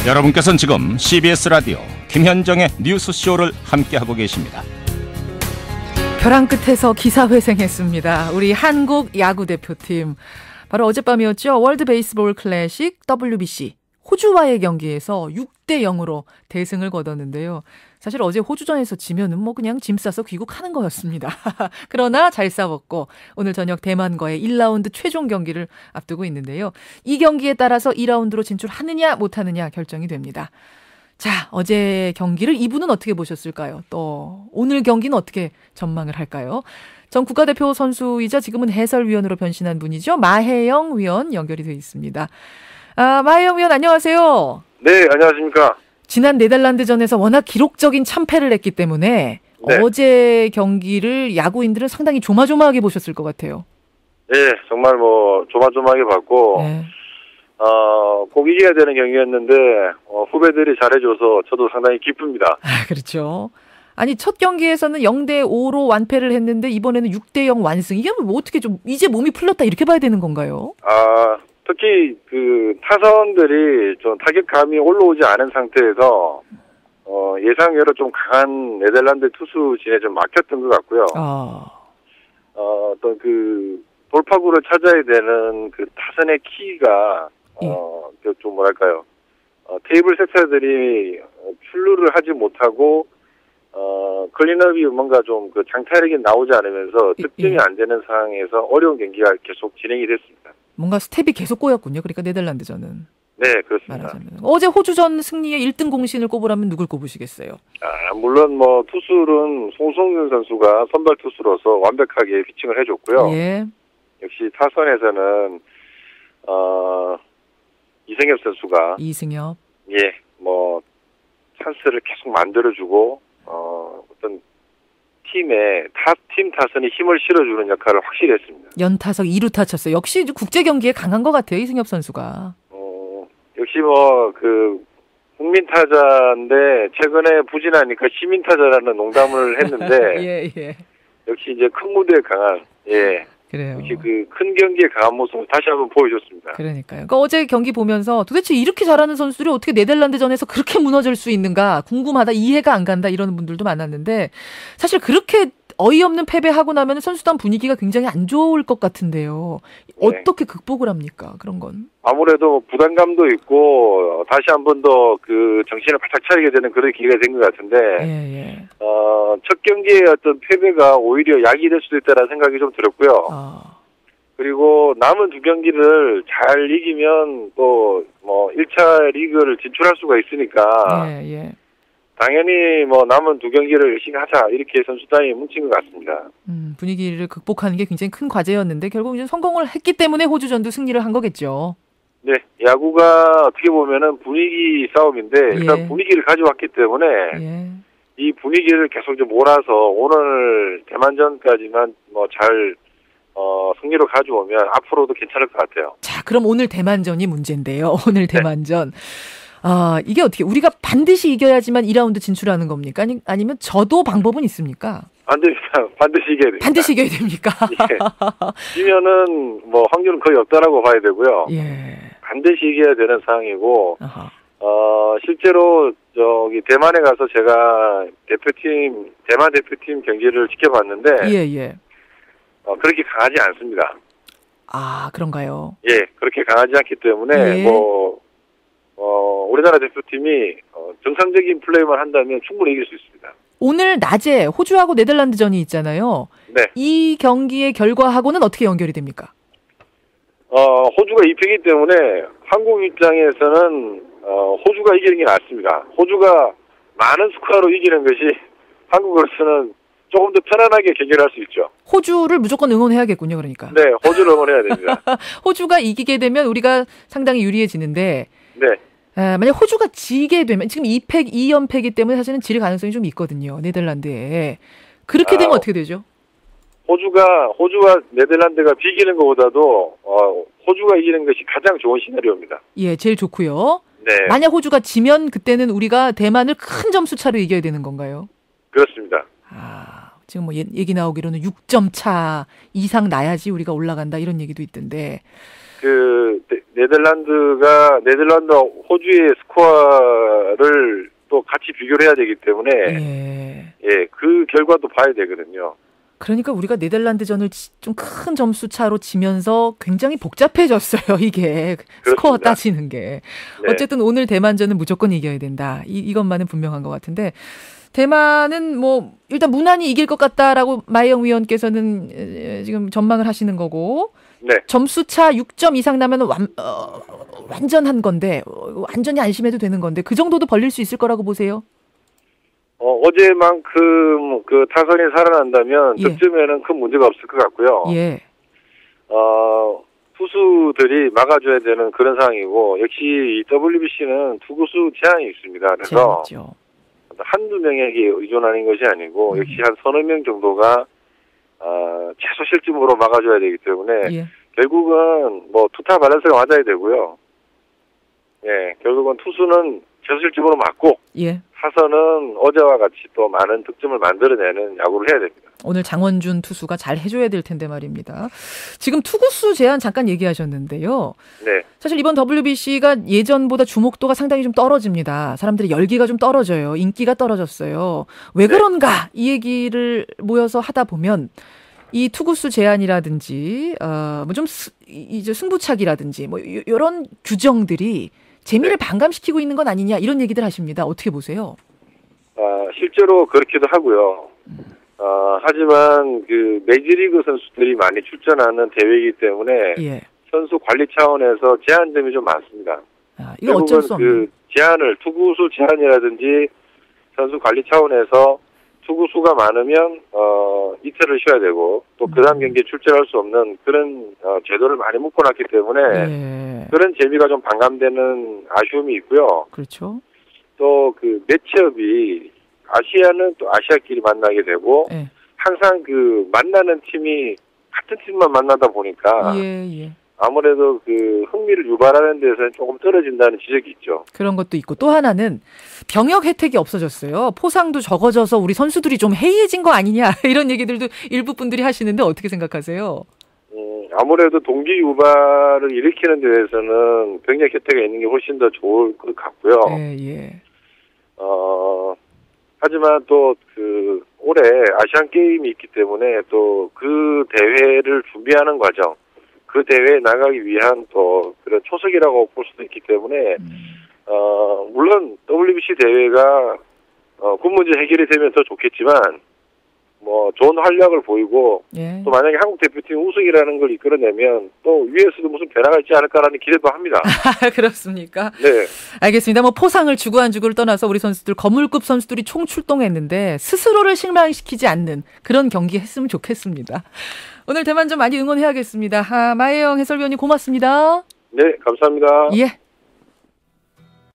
여러분께서는 지금 CBS 라디오 김현정의 뉴스쇼를 함께하고 계십니다. 벼랑 끝에서 기사회생했습니다. 우리 한국 야구대표팀. 바로 어젯밤이었죠. 월드 베이스볼 클래식 WBC. 호주와의 경기에서 6대0으로 대승을 거뒀는데요. 사실 어제 호주전에서 지면은 그냥 짐 싸서 귀국하는 거였습니다. 그러나 잘 싸웠고 오늘 저녁 대만과의 1라운드 최종 경기를 앞두고 있는데요. 이 경기에 따라서 2라운드로 진출하느냐 못하느냐 결정이 됩니다. 자, 어제 경기를 이분은 어떻게 보셨을까요? 또 오늘 경기는 어떻게 전망을 할까요? 전 국가대표 선수이자 지금은 해설위원으로 변신한 분이죠. 마혜영 위원 연결이 되어 있습니다. 마혜영 위원 안녕하세요. 네, 안녕하십니까. 지난 네덜란드전에서 워낙 기록적인 참패를 했기 때문에 네. 어제 경기를 야구인들은 상당히 조마조마하게 보셨을 것 같아요. 네, 정말 조마조마하게 봤고 네. 꼭 이겨야 되는 경기였는데 후배들이 잘해줘서 저도 상당히 기쁩니다. 그렇죠. 아니 첫 경기에서는 0대5로 완패를 했는데 이번에는 6대0 완승. 이게 어떻게 좀 이제 몸이 풀렸다 이렇게 봐야 되는 건가요? 특히 타선들이 좀 타격감이 올라오지 않은 상태에서 예상외로 좀 강한 네덜란드 투수진에 좀 막혔던 것 같고요. 어떤 돌파구를 찾아야 되는 타선의 키가 좀 뭐랄까요? 테이블 세터들이 출루를 하지 못하고 클린업이 뭔가 좀 장타력이 나오지 않으면서 득점이 안 되는 상황에서 어려운 경기가 계속 진행이 됐습니다. 뭔가 스텝이 계속 꼬였군요. 그러니까 네덜란드전은. 네, 그렇습니다. 말하자면. 어제 호주전 승리의 1등 공신을 꼽으라면 누굴 꼽으시겠어요? 물론 투수는 송성균 선수가 선발 투수로서 완벽하게 피칭을 해줬고요. 예. 역시 타선에서는 이승엽 선수가 찬스를 계속 만들어주고 어떤 팀 타선에 힘을 실어주는 역할을 확실히 했습니다. 연타석 2루타 쳤어요. 역시 국제 경기에 강한 것 같아요, 이승엽 선수가. 역시 국민 타자인데 최근에 부진하니까 시민 타자라는 농담을 했는데 예. 역시 이제 큰 무대에 강한 그래요. 역시 큰 경기에 강한 모습을 다시 한번 보여줬습니다. 그러니까요. 그러니까 어제 경기 보면서 도대체 이렇게 잘하는 선수들이 어떻게 네덜란드전에서 그렇게 무너질 수 있는가 궁금하다, 이해가 안 간다 이러는 분들도 많았는데 사실 그렇게 어이없는 패배하고 나면 선수단 분위기가 굉장히 안 좋을 것 같은데요. 어떻게 극복을 합니까? 그런 건? 아무래도 부담감도 있고 다시 한 번 더 정신을 바짝 차리게 되는 그런 기회가 된 것 같은데 첫 경기의 어떤 패배가 오히려 약이 될 수도 있다는 생각이 좀 들었고요. 그리고 남은 두 경기를 잘 이기면 또 1차 리그를 진출할 수가 있으니까 당연히 남은 두 경기를 열심히 하자 이렇게 선수단이 뭉친 것 같습니다. 분위기를 극복하는 게 굉장히 큰 과제였는데 결국 이제 성공을 했기 때문에 호주전도 승리를 한 거겠죠. 네, 야구가 어떻게 보면은 분위기 싸움인데 일단 분위기를 가져왔기 때문에 이 분위기를 계속 좀 몰아서 오늘 대만전까지만 잘 승리로 가져오면 앞으로도 괜찮을 것 같아요. 자, 그럼 오늘 대만전이 문제인데요. 오늘 대만전. 이게 어떻게 우리가 반드시 이겨야지만 2라운드 진출하는 겁니까? 아니면 저도 방법은 있습니까? 안 됩니다. 반드시 이겨야 됩니다. 반드시 이겨야 됩니까? 지면은 확률은 거의 없다라고 봐야 되고요. 반드시 이겨야 되는 상황이고 실제로 대만에 가서 제가 대만 대표팀 경기를 지켜봤는데 그렇게 강하지 않습니다. 그런가요? 예, 그렇게 강하지 않기 때문에 우리나라 대표팀이 정상적인 플레이만 한다면 충분히 이길 수 있습니다. 오늘 낮에 호주하고 네덜란드전이 있잖아요. 네. 이 경기의 결과하고는 어떻게 연결이 됩니까? 호주가 2패이기 때문에 한국 입장에서는 호주가 이기는 게 낫습니다. 호주가 많은 스코어로 이기는 것이 한국으로서는 조금 더 편안하게 경기를 할 수 있죠. 호주를 무조건 응원해야겠군요, 그러니까. 네, 호주를 응원해야 됩니다. 호주가 이기게 되면 우리가 상당히 유리해지는데 네. 만약 호주가 지게 되면 지금 2연패이기 때문에 사실은 질 가능성이 좀 있거든요. 네덜란드에. 그렇게 되면 어떻게 되죠? 호주와 네덜란드가 비기는 것보다도 호주가 이기는 것이 가장 좋은 시나리오입니다. 예, 제일 좋고요. 네. 만약 호주가 지면 그때는 우리가 대만을 큰 점수 차로 이겨야 되는 건가요? 그렇습니다. 지금 얘기 나오기로는 6점 차 이상 나야지 우리가 올라간다 이런 얘기도 있던데. 네덜란드 호주의 스코어를 또 같이 비교를 해야 되기 때문에 그 결과도 봐야 되거든요. 그러니까 우리가 네덜란드전을 좀 큰 점수 차로 지면서 굉장히 복잡해졌어요. 이게 그렇습니다. 스코어 따지는 게. 네. 어쨌든 오늘 대만전은 무조건 이겨야 된다. 이것만은 분명한 것 같은데 대만은 뭐 일단 무난히 이길 것 같다라고 마이영 위원께서는 지금 전망을 하시는 거고 네. 점수차 6점 이상 나면 완전한 건데 완전히 안심해도 되는 건데 그 정도도 벌릴 수 있을 거라고 보세요? 어제만큼 그 타선이 살아난다면 득점에는 큰 문제가 없을 것 같고요. 투수들이 막아줘야 되는 그런 상황이고 역시 이 WBC는 투구수 제한이 있습니다. 그래서 재밌죠. 한두 명에게 의존하는 것이 아니고 역시 한 서너 명 정도가 최소 실점으로 막아줘야 되기 때문에 결국은 뭐 투타 밸런스가 맞아야 되고요. 결국은 투수는 최소 실점으로 막고 타선은 어제와 같이 또 많은 득점을 만들어내는 야구를 해야 됩니다. 오늘 장원준 투수가 잘 해줘야 될 텐데 말입니다. 지금 투구수 제한 잠깐 얘기하셨는데요. 네. 사실 이번 WBC가 예전보다 주목도가 상당히 좀 떨어집니다. 사람들의 열기가 좀 떨어져요. 인기가 떨어졌어요. 왜 그런가 이 얘기를 모여서 하다 보면 이 투구수 제한이라든지 뭐 좀 이제 승부차기라든지 뭐 이런 규정들이 재미를 반감시키고 있는 건 아니냐 이런 얘기들 하십니다. 어떻게 보세요? 실제로 그렇기도 하고요. 하지만 그 메이저리그 선수들이 많이 출전하는 대회이기 때문에 선수 관리 차원에서 제한점이 좀 많습니다. 이거 어쩔 수 없는. 그 제한을 투구수 제한이라든지 선수 관리 차원에서 투구수가 많으면 이틀을 쉬어야 되고 또 그다음 경기에 출전할 수 없는 그런 제도를 많이 묶어놨기 때문에 그런 재미가 좀 반감되는 아쉬움이 있고요. 그렇죠. 또 그 매치업이 아시아는 또 아시아끼리 만나게 되고 항상 그 만나는 팀이 같은 팀만 만나다 보니까 아무래도 그 흥미를 유발하는 데서는 조금 떨어진다는 지적이 있죠. 그런 것도 있고 또 하나는 병역 혜택이 없어졌어요. 포상도 적어져서 우리 선수들이 좀 해이해진 거 아니냐 이런 얘기들도 일부 분들이 하시는데 어떻게 생각하세요? 아무래도 동기 유발을 일으키는 데에서는 병역 혜택이 있는 게 훨씬 더 좋을 것 같고요. 하지만 또 그 올해 아시안 게임이 있기 때문에 또 그 대회를 준비하는 과정, 그 대회에 나가기 위한 또 그런 초석이라고 볼 수도 있기 때문에 물론 WBC 대회가 군 문제 해결이 되면 더 좋겠지만 뭐 좋은 활약을 보이고 또 만약에 한국 대표팀 우승이라는 걸 이끌어내면 또 위에서도 무슨 변화가 있지 않을까라는 기대도 합니다. 그렇습니까? 네. 알겠습니다. 뭐 포상을 주고 안 주고를 떠나서 우리 선수들 거물급 선수들이 총출동했는데 스스로를 실망시키지 않는 그런 경기 했으면 좋겠습니다. 오늘 대만전 많이 응원해야겠습니다. 마혜영 해설위원님 고맙습니다. 네, 감사합니다. 예.